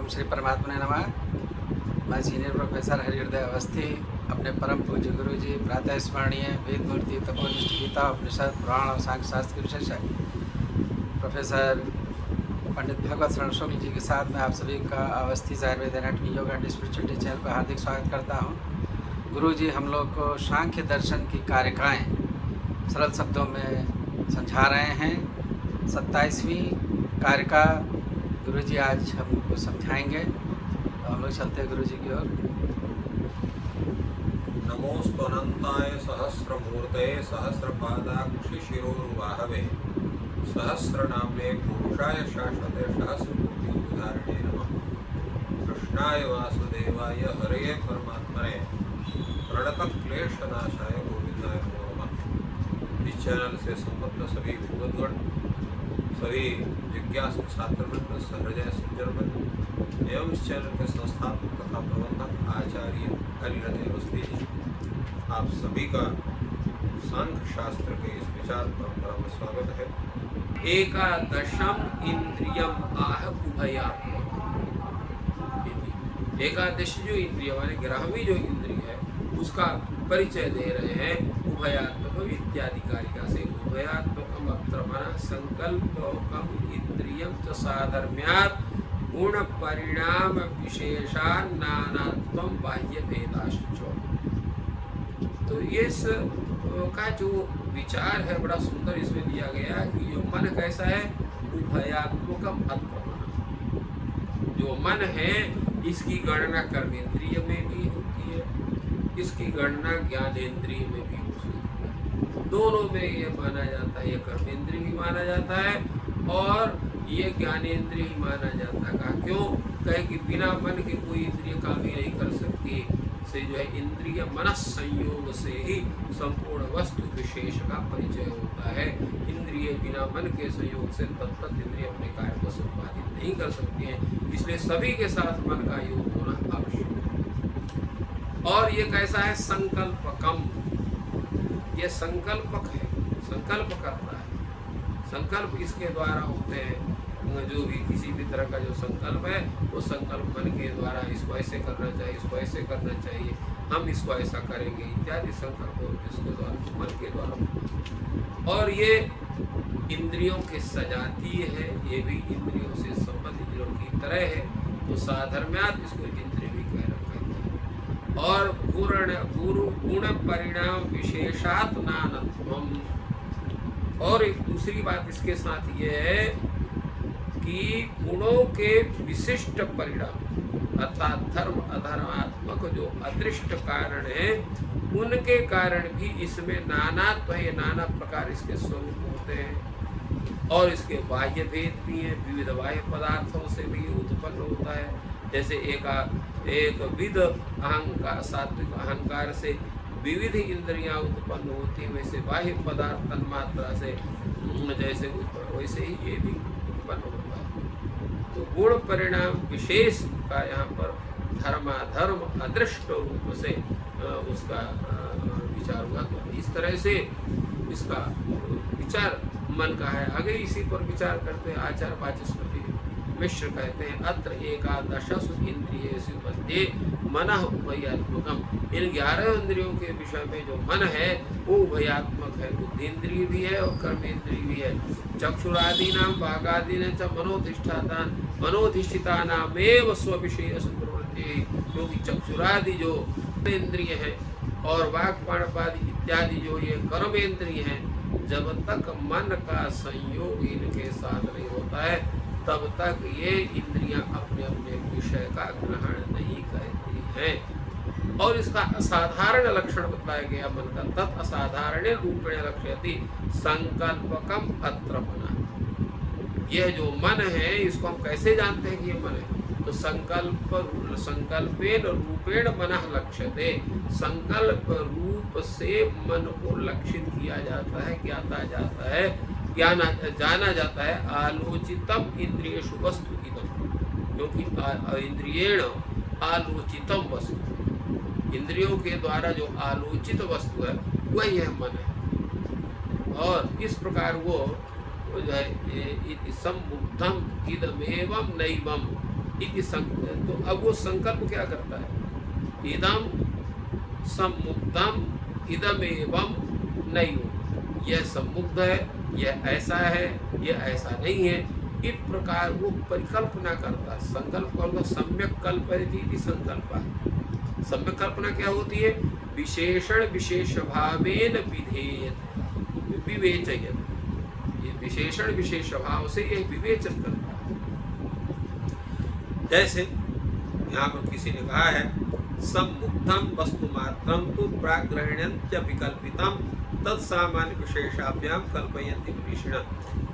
ओम श्री परमात्मा नमः। मैं सीनियर प्रोफेसर हरिहृदय अवस्थी अपने परम पूज्य गुरु जी प्रातः स्मरणीय वेद मूर्ति तपोनिष्ठ गीता उपनिषद पुराण और सांख्य शास्त्र के विशेषज्ञ प्रोफेसर पंडित भगवत शरण शुक्ल जी के साथ मैं आप सभी का Awasthi Ayurveda anatomy yoga and spirituality channel पर हार्दिक स्वागत करता हूँ। गुरु जी हम लोग को सांख्य दर्शन की कारिकाएँ सरल शब्दों में समझा रहे हैं। 27वीं कारिका गुरु जी आज हमको समझाएंगे, तो हम लोग चलते हैं गुरु जी की ओर। नमोस्तनंताय सहस्रमूर्तये सहस्रपादाक्षि शिरोर्वाहवे सहस्रनाम्ने पुरुषाय शाश्वते सहस्रमूर्ति उदाहरणे नमः। कृष्णाय वासुदेवाय हरये परमात्मने प्रणतक्लेशनाशाय गोविंदाय नमो नमः। इस चैनल से संबद्ध सभी विद्वद्गण, सभी जिज्ञासु छात्रवृंद, सहृदय सज्जनवृंद एवं इस चैनल के संस्थापक तथा प्रबंधक आचार्य हरिहृदय अवस्थी जी, आप सभी का सांख्य शास्त्र के इस विचार परंपरा में स्वागत है। एकादशम इंद्रियम आह उभयात्मक। एकादश जो इंद्रिय माने 11वीं जो इंद्रिय है उसका परिचय दे रहे हैं उभयात्मक इत्यादि कारिका से। उभयात्मकम अत्र मन संकल्पकम इंद्रियम च साधर्म्यात् गुण परिणाम विशेषान् नानात्वं बाह्य भेदाश्च। तो इस का जो विचार है बड़ा सुंदर इसमें दिया गया कि जो मन कैसा है, उभयात्मकम अत्र मन। जो मन है इसकी गणना कर्मेंद्रिय में भी होती है, इसकी गणना ज्ञानेंद्रिय में भी हो सकती है। दोनों में ये माना जाता है, ये कर्मेंद्रिय भी माना जाता है और ये ज्ञानेंद्रिय ही माना जाता है। क्यों? कहे कि बिना मन के कोई इंद्रिय काम ही नहीं कर सकती। से जो है इंद्रिय मनस संयोग से ही संपूर्ण वस्तु विशेष का परिचय होता है। इंद्रिय बिना मन के संयोग से तत्त इंद्रिय अपने कार्य को संपादित नहीं कर सकती हैं, इसलिए सभी के साथ मन का योग होना आवश्यक है। और ये कैसा है? संकल्पकम। ये संकल्पक है, संकल्प करता है। संकल्प इसके द्वारा होते हैं, जो भी किसी भी तरह का जो संकल्प है वो संकल्प मन के द्वारा इसको ऐसे करना चाहिए, इसको ऐसे करना चाहिए, हम इसको ऐसा करेंगे इत्यादि संकल्प इसके द्वारा मन के द्वारा। और ये इंद्रियों के सजातीय है, ये भी इंद्रियों से संबंधित इंद्रियों की तरह है, तो साधर्म्यात् इसको इंद्रिय भी कह रखा है। और गुण परिणाम विशेषात् नानत्वम्। और एक दूसरी बात इसके साथ ये है कि गुणों के विशिष्ट परिणाम अर्थात धर्म अधर्मात्मक जो अदृष्ट कारण है उनके कारण भी इसमें नानात्व है, नाना प्रकार इसके स्वरूप होते हैं। और इसके बाह्य भेद भी हैं, विविध बाह्य पदार्थों से भी उत्पन्न होता है। जैसे एक विध अहंकार, सात्विक अहंकार से विविध इंद्रियां उत्पन्न होती हैं, वैसे बाह्य पदार्थ तन्मात्रा से जैसे उत्पन्न वैसे ही ये भी उत्पन्न होता है। तो गुण परिणाम विशेष का यहाँ पर धर्माधर्म अदृष्ट रूप से उसका विचार हुआ। तो इस तरह से इसका विचार मन का है। आगे इसी पर विचार करते हैं आचार्य वाचस्पति मिश्र कहते हैं अत्र एकादशसु इंद्रियेषु मध्ये मनः उभयात्मकम। इन 11 इंद्रियों के विषय में जो मन है वो उभयात्मक है, बुद्धिन्द्रिय भी है और कर्मेंद्रिय भी है। चक्षुरादीनां वागादीनां च मनोधिष्ठितानामेव स्वविषयेषु प्रवृत्ति। क्योंकि चक्षुरादि जो इंद्रिय है और वाक् पाणपादि इत्यादि जो ये कर्मेंद्रिय हैं, जब तक मन का संयोग इनके साथ नहीं होता है तब तक ये इंद्रियां अपने अपने विषय का ग्रहण नहीं करती हैं। और इसका असाधारण लक्षण बताया गया मन का, तत् असाधारण रूपेण लक्ष्यति संकल्पकम अत्र मना। यह जो मन है इसको हम कैसे जानते हैं कि ये मन है? तो संकल्पेन रूपेण मनः लक्ष्यते। संकल्प रूप से मन को लक्षित किया जाता है, ज्ञाता जाता है, जाना जाता है। आलोचितम इंद्रियेषु वस्तु इदम। क्योंकि इंद्रियेण आलोचितम वस्तु, इंद्रियों के द्वारा जो आलोचित वस्तु है वही है मन है। और इस प्रकार वो जो है सम्बुद्धम इदमेवं नैवम, तो अब वो संकल्प क्या करता है, इदम सम्मुग्धम इदम एवं नहीं, यह सम्मुग्ध है, यह ऐसा है, यह ऐसा नहीं है, इस प्रकार वो परिकल्पना करता है। संकल्प का सम्यक कल्पयति संकल्प। सम्यक कल्पना क्या होती है, विशेषण विशेष भावेन विधेयत विवेचयत, ये विशेषण विशेष भाव से यह विवेचन करता है। जैसे यहाँ पर किसी ने कहा है सम्मुग्धम वस्तु मात्रम तो प्राग्रहण्यंत्य विकल्पितम तत्सामान्य विशेषाभ्याम कल्पयन्ति मनीषिण।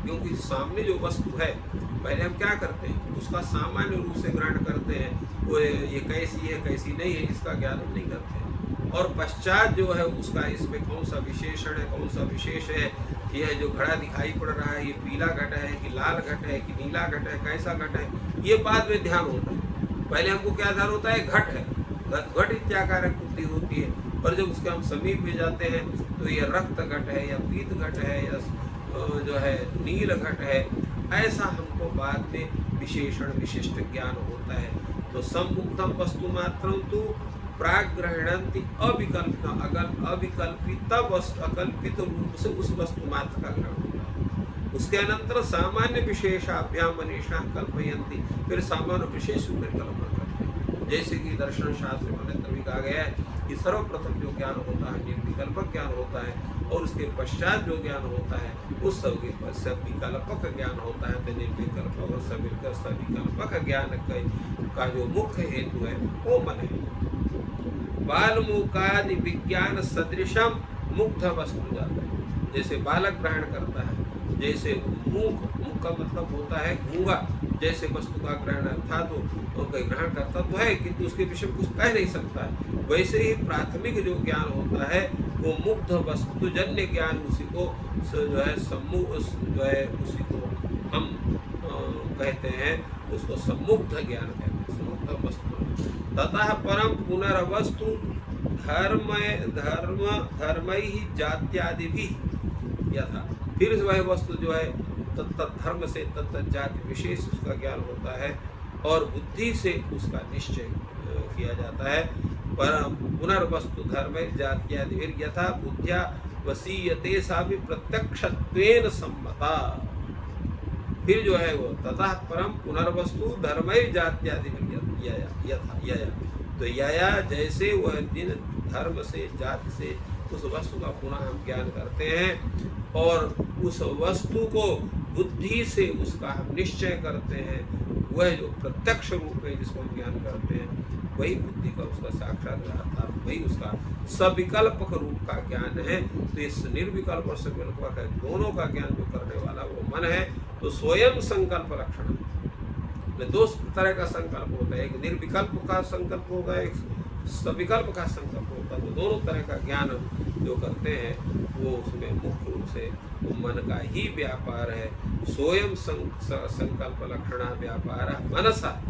क्योंकि सामने जो वस्तु है पहले हम क्या करते हैं, उसका सामान्य रूप से ग्रहण करते हैं, वो ये कैसी है कैसी नहीं है इसका ज्ञान हम नहीं करते हैं। और पश्चात जो है उसका इसमें कौन सा विशेषण है कौन सा विशेष है, यह जो घड़ा दिखाई पड़ रहा है ये पीला घट है कि लाल घट है कि नीला घट है कैसा घट है, ये बाद में ध्यान होता है। पहले हमको क्या ध्यान होता है, घट है, घट इत्याकारक बुद्धि होती है। और जब उसके हम समीप में जाते हैं तो ये रक्त घट है या पीत घट है या जो है नील घट है, ऐसा हमको बाद में विशेषण विशिष्ट ज्ञान होता है। तो सम्मुग्धम वस्तु मात्रम तो प्राग्रहणंति अविकल्पित अविकल्पित वस्तु अकल्पित रूप से उस वस्तु मात्र का ग्रहण होता है। उसके अनंतर सामान्य विशेषाभ्याम मनीषा कल्पयन्ति, फिर सामान्य विशेष रूप में कल्पना करते हैं। जैसे कि दर्शन शास्त्र में अन्यत्र भी कहा गया है कि सर्वप्रथम जो ज्ञान होता है निर्विकल्पक ज्ञान होता है, और उसके पश्चात जो ज्ञान होता है उस सविकल्पक ज्ञान होता है। तो निर्विकल्पक और सविकल्पक ज्ञान का जो मुख्य हेतु है वो मन है। बालमूकादि विज्ञान सदृशम मुग्ध वस्तु जाता है, जैसे बालक ग्रहण करता है, जैसे मूक का मतलब होता है गूंगा, जैसे वस्तु का ग्रहण अर्थात तो ग्रहण करता तो है किंतु उसके विषय में कुछ कह नहीं सकता है, वैसे ही प्राथमिक जो ज्ञान होता है वो मुग्ध वस्तुजन्य ज्ञान, उसी को जो है जो है उसी को हम कहते हैं, उसको सम्मुग्ध ज्ञान कहते हैं, सम्मुग्ध वस्तु। ततः परम पुनर्वस्तु धर्म ही जात्यादि भी यथा, फिर वह वस्तु जो है तत्त धर्म से तत्त जाति विशेष उसका ज्ञान होता है और बुद्धि से उसका निश्चय किया जाता है। पर पुनर्वस्तु धर्म जात्यादि यथा बुद्धिया वसीयते सा भी प्रत्यक्षत्वेन सम्मता। फिर जो है वो ततः परम पुनर्वस्तु धर्म जात्यादि यथा, तो यया जैसे वह दिन धर्म से जाति से उस वस्तु का पुनः हम ज्ञान करते हैं और उस वस्तु को बुद्धि से उसका हम निश्चय करते हैं, वह जो प्रत्यक्ष रूप है जिसको हम ज्ञान करते हैं वही बुद्धि का उसका साक्षात्कार, वही उसका सविकल्पक रूप का ज्ञान है। तो इस निर्विकल्प और सविकल्पक दोनों का ज्ञान जो करने वाला वो मन है। तो स्वयं संकल्प लक्षण में दो तरह का संकल्प होता है, एक निर्विकल्प का संकल्प होगा, एक सविकल्प का संकल्प होता है। तो दोनों तरह का ज्ञान जो करते हैं वो उसमें मुख्य रूप से मन का ही व्यापार है। स्वयं संकल्प लक्षण व्यापार मनसा।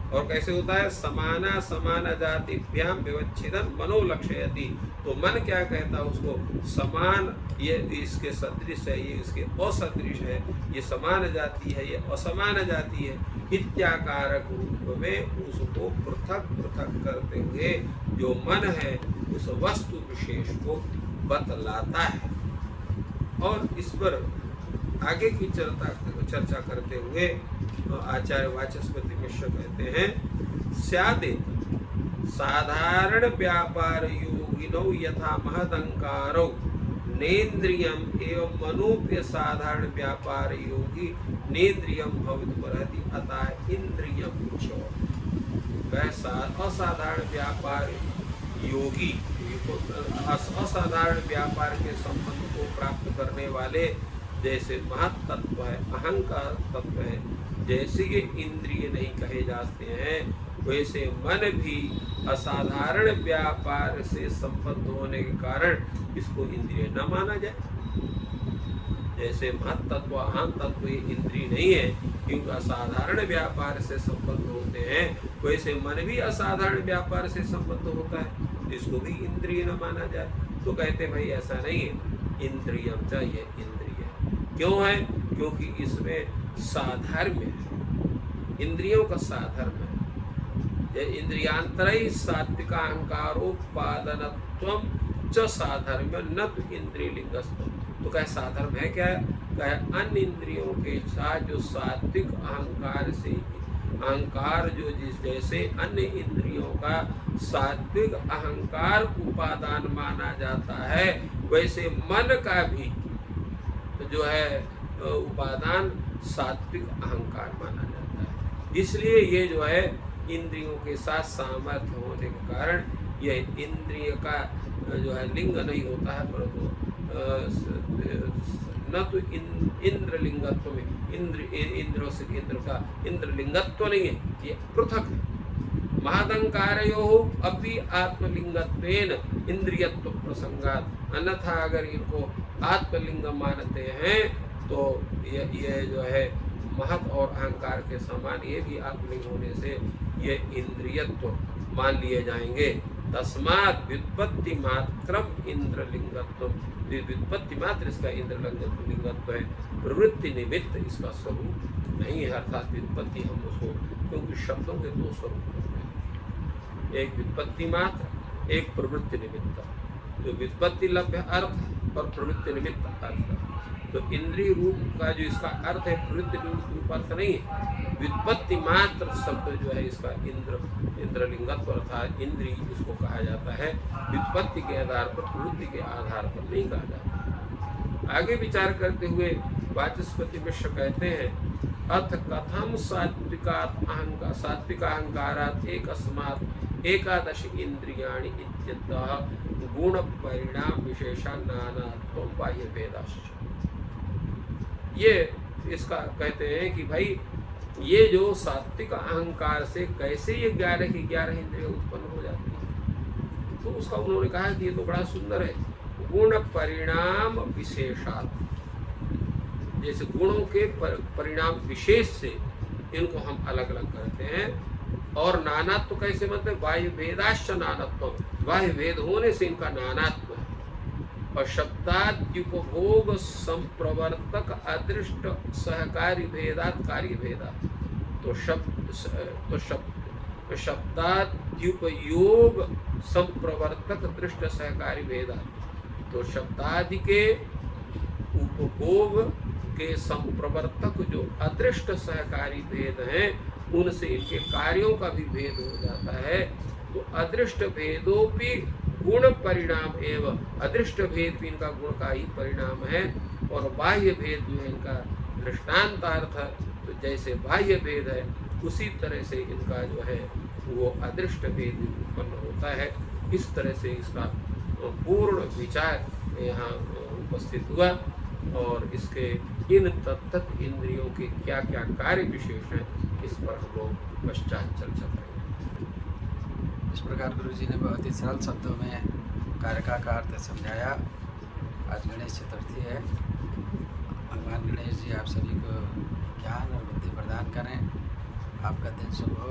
और कैसे होता है, समाना समान जातिभ्याम विवच्छेदन मनो लक्ष्यति। तो मन क्या कहता है उसको, समान ये इसके सदृश है, ये इसके असदृश है, ये समान जाति है, ये असमान जाति है, इत्याकारक रूप में उसको पृथक पृथक करते हुए जो मन है उस वस्तु विशेष को बतलाता है। और इस पर आगे की चर्चा करते हुए आचार्य वाचस्पति मिश्र कहते हैं, स्यादेत साधारण व्यापार योगिनो यथा महदंकारो नेन्द्रियम एवं मनोप्य साधारण व्यापार योगी नेन्द्रियम भवितुमर्हति अतः इंद्रियम च। वह असाधारण व्यापार योगी असाधारण व्यापार के संबंध को प्राप्त करने वाले जैसे महत तत्व है, अहंकार तत्व है, जैसे ये इंद्रिय नहीं कहे जाते हैं, वैसे मन भी असाधारण व्यापार से संबद्ध होने के कारण इसको इंद्रिय न माना जाए। जैसे महत तत्व अहम तत्व ये इंद्रिय नहीं है क्योंकि असाधारण व्यापार से संबद्ध होते हैं, वैसे मन भी असाधारण व्यापार से संबद्ध होता है, इसको भी इंद्रिय न माना जाए। तो कहते भाई ऐसा नहीं है, इंद्रियम चाहिए इंद्रिय क्यों है, क्योंकि इसमें साधर्म्य है। इंद्रियों का साधर्म है। ये इंद्रियांतरैः सात्विकाहंकारोपादनत्वं च साधर्म न तो इंद्रिय लिंगस्थम। तो कहे साधर्म है क्या? कहे अन्य इंद्रियों के साथ जो सात्विक अहंकार से अहंकार जो जिस जैसे अन्य इंद्रियों का सात्विक अहंकार उपादान माना जाता है, वैसे मन का भी जो है उपादान सात्विक अहंकार माना जाता है। इसलिए ये जो है इंद्रियों के साथ सामर्थ्य होने के कारण यह इंद्रिय का जो है लिंग नहीं होता है, परंतु न तो इंद्र लिंगत्व में इंद्रों से इंद्र का इंद्रलिंगत्व नहीं है, ये पृथक है। महदंकारयोः अपि आत्मलिंगत्वेन इंद्रियत्व प्रसंगात। अन्यथा अगर इनको आत्मलिंग मानते हैं तो ये जो है महत और अहंकार के समान ये भी आत्मलिंग होने से ये इंद्रियत्व मान लिए जाएंगे। तस्मात् व्युत्पत्ति मात्रम इंद्रलिंगत्व, व्युत्पत्ति मात्र इसका इंद्रलिंगत्व है, प्रवृत्ति निमित्त इसका स्वरूप नहीं है। अर्थात व्युत्पत्ति हम उसको, क्योंकि शब्दों के दो स्वरूप होते हैं, एक व्युत्पत्ति मात्र, एक प्रवृत्ति निमित्त। तो व्युत्पत्ति लभ्य अर्थ और प्रवृत्ति निमित्त अर्थ। तो इंद्रिय रूप का जो इसका अर्थ है प्रवृत्ति रूप अर्थ नहीं है। व्युत्पत्ति मात्र शब्द जो है इसका इंद्रलिंगत्व अर्थात इंद्रिय इसको कहा जाता है। व्युत्पत्ति के आधार पर, प्रवृत्ति के आधार पर नहीं कहा जाता। आगे विचार करते हुए वाचस्पति मिश्र कहते हैं, अथ कथम सात्विक अहंकारात् एकस्मात् एकादश इंद्रियाणि इत्यतः गुण परिणाम विशेषा नानात्वं बाह्य भेदाश्च। ये इसका कहते हैं कि भाई ये जो सात्विक अहंकार से कैसे ये 11 की 11 इंद्रियां उत्पन्न हो जाती है, तो उसका उन्होंने कहा कि ये तो बड़ा सुंदर है। गुण परिणाम विशेषात्, जैसे गुणों के परिणाम विशेष से इनको हम अलग अलग करते हैं। और नानात्व कैसे मतलब बाह्य भेदाश्च नानात्व, बाह्य भेद होने से इनका नानात्व है। और शब्दाद्युपभोग संप्रवर्तक अदृष्ट सहकारी भेदात् कार्य भेदात्। तो शब्दाद्युपयोग संप्रवर्तक दृष्ट सहकारी भेदात्। तो शब्दादि के उपभोग के संप्रवर्तक जो अदृष्ट सहकारी भेद हैं, उनसे इनके कार्यों का भी भेद हो जाता है। तो अदृष्ट भेदों भी गुण परिणाम एवं, अदृष्ट भेद भी इनका गुण का ही परिणाम है। और बाह्य भेद जो है इनका दृष्टांतार्थ, तो जैसे बाह्य भेद है उसी तरह से इनका जो है वो अदृष्ट भेद उत्पन्न होता है। इस तरह से इसका पूर्ण विचार यहाँ उपस्थित हुआ और इसके इन तत्त इंद्रियों के क्या क्या कार्य विशेष हैं, इस पर हम लोग पश्चात चर्चा करेंगे। इस प्रकार गुरु जी ने बहुत ही सरल शब्दों में कारका का अर्थ समझाया। आज गणेश चतुर्थी है। भगवान गणेश जी आप सभी को ज्ञान और बुद्धि प्रदान करें। आपका दिन शुभ हो।